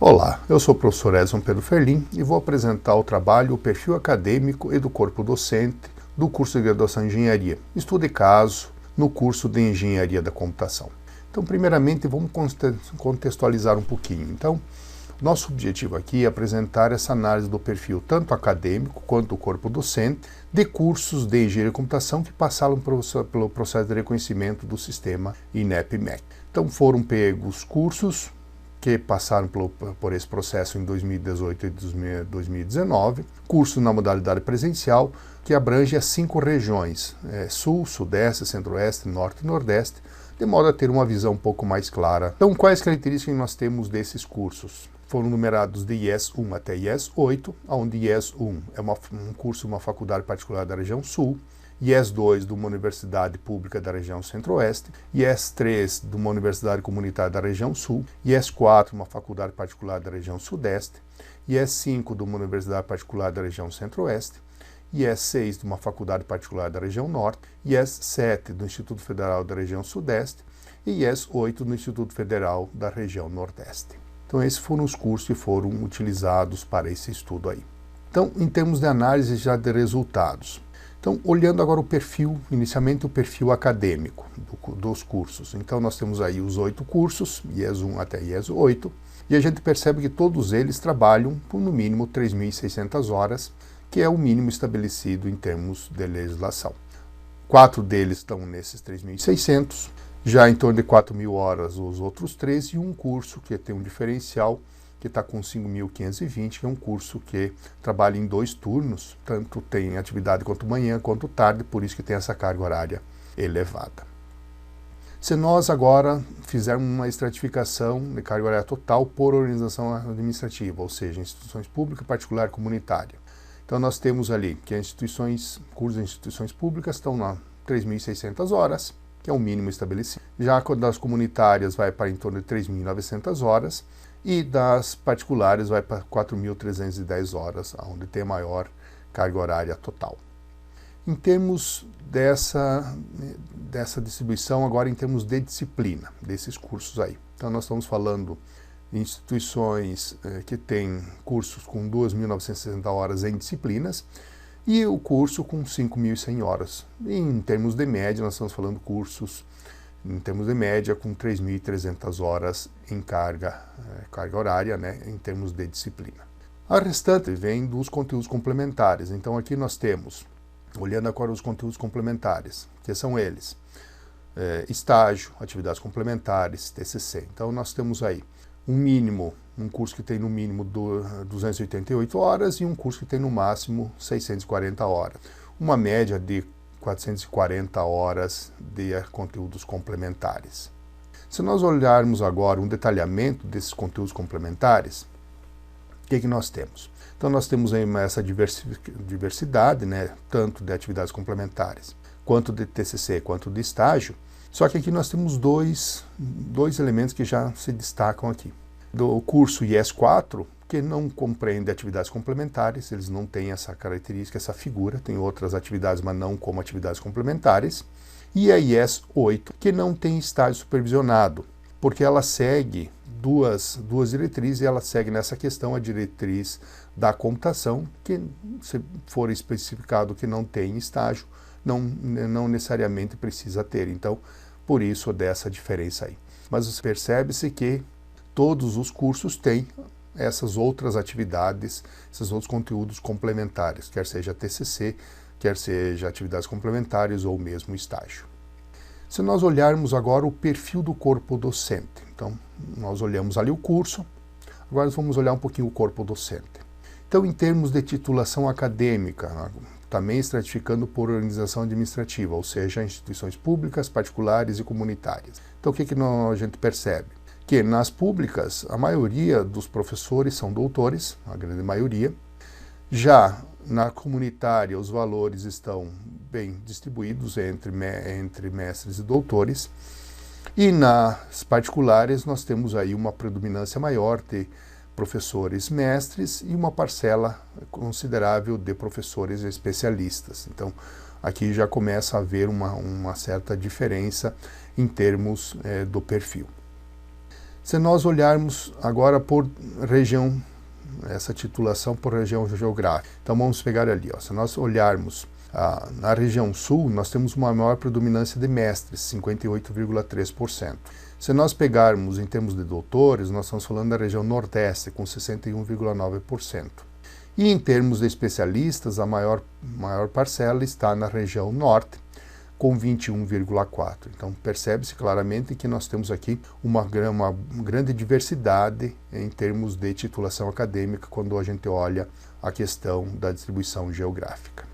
Olá, eu sou o professor Edson Pedro Ferlin e vou apresentar o trabalho O Perfil Acadêmico e do Corpo Docente do curso de Graduação em Engenharia, estudo e caso no curso de Engenharia da Computação. Então, primeiramente, vamos contextualizar um pouquinho. Então, nosso objetivo aqui é apresentar essa análise do perfil tanto acadêmico quanto do corpo docente de cursos de Engenharia da Computação que passaram pelo processo de reconhecimento do sistema INEP-MEC. Então, foram pegos cursos que passaram por esse processo em 2018 e 2019, curso na modalidade presencial, que abrange as 5 regiões, Sul, Sudeste, Centro-Oeste, Norte e Nordeste, de modo a ter uma visão um pouco mais clara. Então, quais características nós temos desses cursos? Foram numerados de IES 1 até IES 8, onde IES 1 é um curso de uma faculdade particular da região Sul, IES 2 de uma universidade pública da região Centro-Oeste, IES 3 de uma universidade comunitária da região Sul, IES 4 uma faculdade particular da região Sudeste, IES 5 de uma universidade particular da região Centro-Oeste, IES 6 de uma faculdade particular da região Norte, IES 7 do Instituto Federal da região Sudeste e IES 8 do Instituto Federal da região Nordeste. Então esses foram os cursos que foram utilizados para esse estudo aí. Então, em termos de análise já de resultados, então, olhando agora o perfil, inicialmente o perfil acadêmico dos cursos. Então, nós temos aí os 8 cursos, IES 1 até IES 8, e a gente percebe que todos eles trabalham por no mínimo 3.600 horas, que é o mínimo estabelecido em termos de legislação. 4 deles estão nesses 3.600, já em torno de 4.000 horas os outros 3, e um curso que tem um diferencial, que está com 5.520, que é um curso que trabalha em 2 turnos, tanto tem atividade quanto manhã quanto tarde, por isso que tem essa carga horária elevada. Se nós agora fizermos uma estratificação de carga horária total por organização administrativa, ou seja, instituições públicas, particular e comunitária. Então nós temos ali que as cursos de instituições públicas estão na 3.600 horas, que é o mínimo estabelecido. Já das comunitárias vai para em torno de 3.900 horas, e das particulares vai para 4.310 horas, onde tem a maior carga horária total. Em termos dessa distribuição, agora em termos de disciplina, desses cursos aí. Então nós estamos falando de instituições que têm cursos com 2.960 horas em disciplinas, e o curso com 5.100 horas. E em termos de média, nós estamos falando cursos em termos de média, com 3.300 horas em carga horária, né, em termos de disciplina. A restante vem dos conteúdos complementares. Então aqui nós temos, olhando agora os conteúdos complementares, que são eles, estágio, atividades complementares, TCC. Então nós temos aí um curso que tem no mínimo 288 horas e um curso que tem no máximo 640 horas. Uma média de 440 horas de conteúdos complementares. Se nós olharmos agora um detalhamento desses conteúdos complementares, o que nós temos? Então nós temos aí essa diversidade, né, tanto de atividades complementares, quanto de TCC, quanto de estágio, só que aqui nós temos dois elementos que já se destacam aqui. Do curso IES 4, que não compreende atividades complementares, eles não têm essa característica, essa figura, tem outras atividades, mas não como atividades complementares. E a IES 8, que não tem estágio supervisionado, porque ela segue duas diretrizes, e ela segue nessa questão a diretriz da computação, que se for especificado que não tem estágio, não necessariamente precisa ter. Então, por isso dessa diferença aí. Mas percebe-se que todos os cursos têm essas outras atividades, esses outros conteúdos complementares, quer seja TCC, quer seja atividades complementares ou mesmo estágio. Se nós olharmos agora o perfil do corpo docente, então nós olhamos ali o curso, agora vamos olhar um pouquinho o corpo docente. Então, em termos de titulação acadêmica, também estratificando por organização administrativa, ou seja, instituições públicas, particulares e comunitárias. Então, o que a gente percebe? Que nas públicas, a maioria dos professores são doutores, a grande maioria. Já na comunitária, os valores estão bem distribuídos entre mestres e doutores. E nas particulares, nós temos aí uma predominância maior de professores mestres e uma parcela considerável de professores especialistas. Então, aqui já começa a haver uma certa diferença em termos do perfil. Se nós olharmos agora por região, essa titulação por região geográfica, então vamos pegar ali, ó, se nós olharmos na região sul, nós temos uma maior predominância de mestres, 58,3%. Se nós pegarmos em termos de doutores, nós estamos falando da região nordeste, com 61,9%. E em termos de especialistas, a maior parcela está na região norte, com 21,4%. Então, percebe-se claramente que nós temos aqui uma grande diversidade em termos de titulação acadêmica quando a gente olha a questão da distribuição geográfica.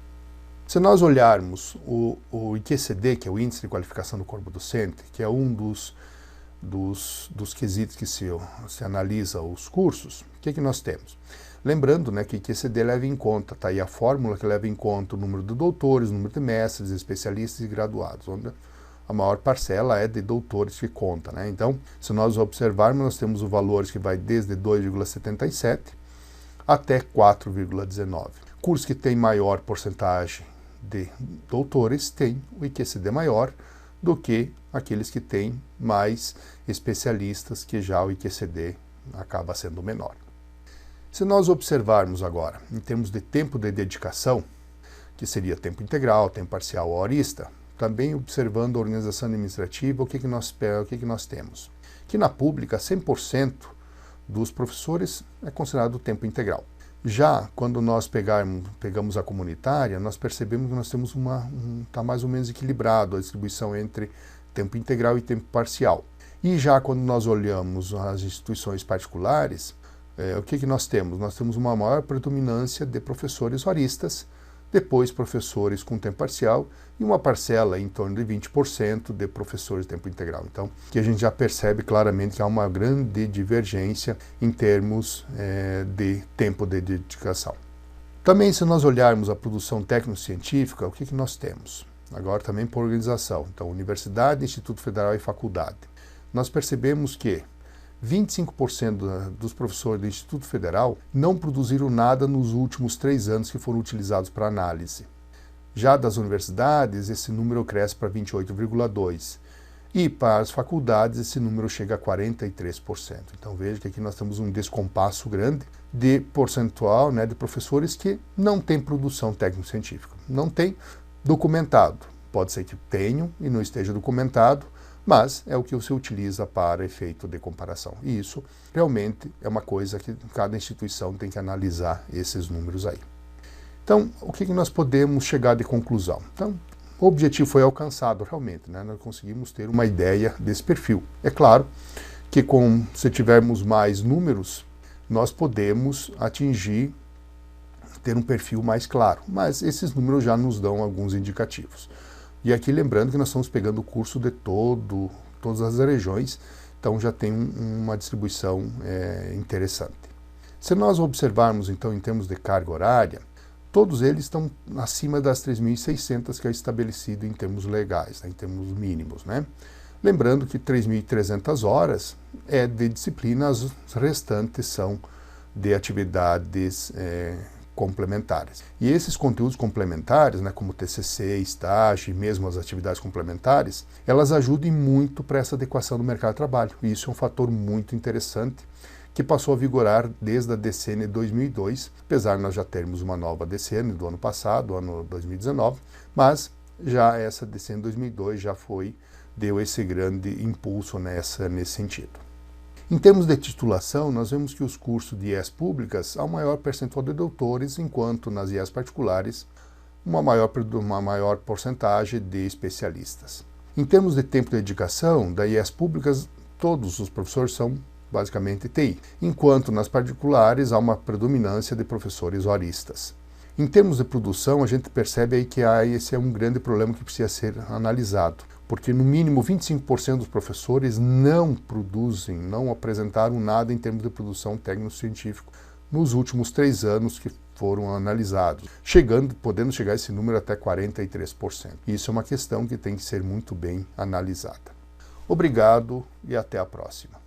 Se nós olharmos o IQCD, que é o Índice de Qualificação do Corpo Docente, que é um dos quesitos que se analisa os cursos, o que nós temos? Lembrando, né, que o IQCD leva em conta, está aí a fórmula que leva em conta o número de doutores, o número de mestres, especialistas e graduados, onde a maior parcela é de doutores que conta, né? Então, se nós observarmos, nós temos o valores que vai desde 2,77 até 4,19. Cursos que têm maior porcentagem de doutores têm o IQCD maior do que aqueles que têm mais especialistas, que já o IQCD acaba sendo menor. Se nós observarmos agora, em termos de tempo de dedicação, que seria tempo integral, tempo parcial ou horista, também observando a organização administrativa, o que nós temos? Que na pública, 100% dos professores é considerado tempo integral. Já quando nós pegamos a comunitária, nós percebemos que nós temos está mais ou menos equilibrado a distribuição entre tempo integral e tempo parcial. E já quando nós olhamos as instituições particulares, o que nós temos? Nós temos uma maior predominância de professores horistas, depois professores com tempo parcial e uma parcela em torno de 20% de professores de tempo integral. Então, que a gente já percebe claramente que há uma grande divergência em termos de tempo de dedicação. Também, se nós olharmos a produção técnico-científica, o que nós temos? Agora também por organização. Então, universidade, Instituto Federal e faculdade. Nós percebemos que 25% dos professores do Instituto Federal não produziram nada nos últimos 3 anos que foram utilizados para análise. Já das universidades, esse número cresce para 28,2%. E para as faculdades, esse número chega a 43%. Então veja que aqui nós temos um descompasso grande de percentual, né, de professores que não têm produção técnico-científica. Não tem documentado. Pode ser que tenham e não esteja documentado, mas é o que se utiliza para efeito de comparação. E isso realmente é uma coisa que cada instituição tem que analisar esses números aí. Então, o que nós podemos chegar de conclusão? Então, o objetivo foi alcançado realmente, né? Nós conseguimos ter uma ideia desse perfil. É claro que se tivermos mais números, nós podemos ter um perfil mais claro, mas esses números já nos dão alguns indicativos. E aqui lembrando que nós estamos pegando o curso de todas as regiões, então já tem uma distribuição interessante. Se nós observarmos então em termos de carga horária, todos eles estão acima das 3.600 que é estabelecido em termos legais, né, em termos mínimos, né? Lembrando que 3.300 horas é de disciplina, as restantes são de atividades complementares. E esses conteúdos complementares, né, como TCC, estágio e mesmo as atividades complementares, elas ajudam muito para essa adequação do mercado de trabalho. E isso é um fator muito interessante que passou a vigorar desde a DCN 2002, apesar de nós já termos uma nova DCN do ano passado, ano 2019, mas já essa DCN 2002 deu esse grande impulso nesse sentido. Em termos de titulação, nós vemos que os cursos de IES públicas há um maior percentual de doutores, enquanto nas IES particulares, uma maior porcentagem de especialistas. Em termos de tempo de dedicação, da IES públicas, todos os professores são basicamente TI, enquanto nas particulares há uma predominância de professores horistas. Em termos de produção, a gente percebe aí que esse é um grande problema que precisa ser analisado, porque no mínimo 25% dos professores não produzem, não apresentaram nada em termos de produção técnico-científico nos últimos 3 anos que foram analisados, podendo chegar esse número até 43%. Isso é uma questão que tem que ser muito bem analisada. Obrigado e até a próxima.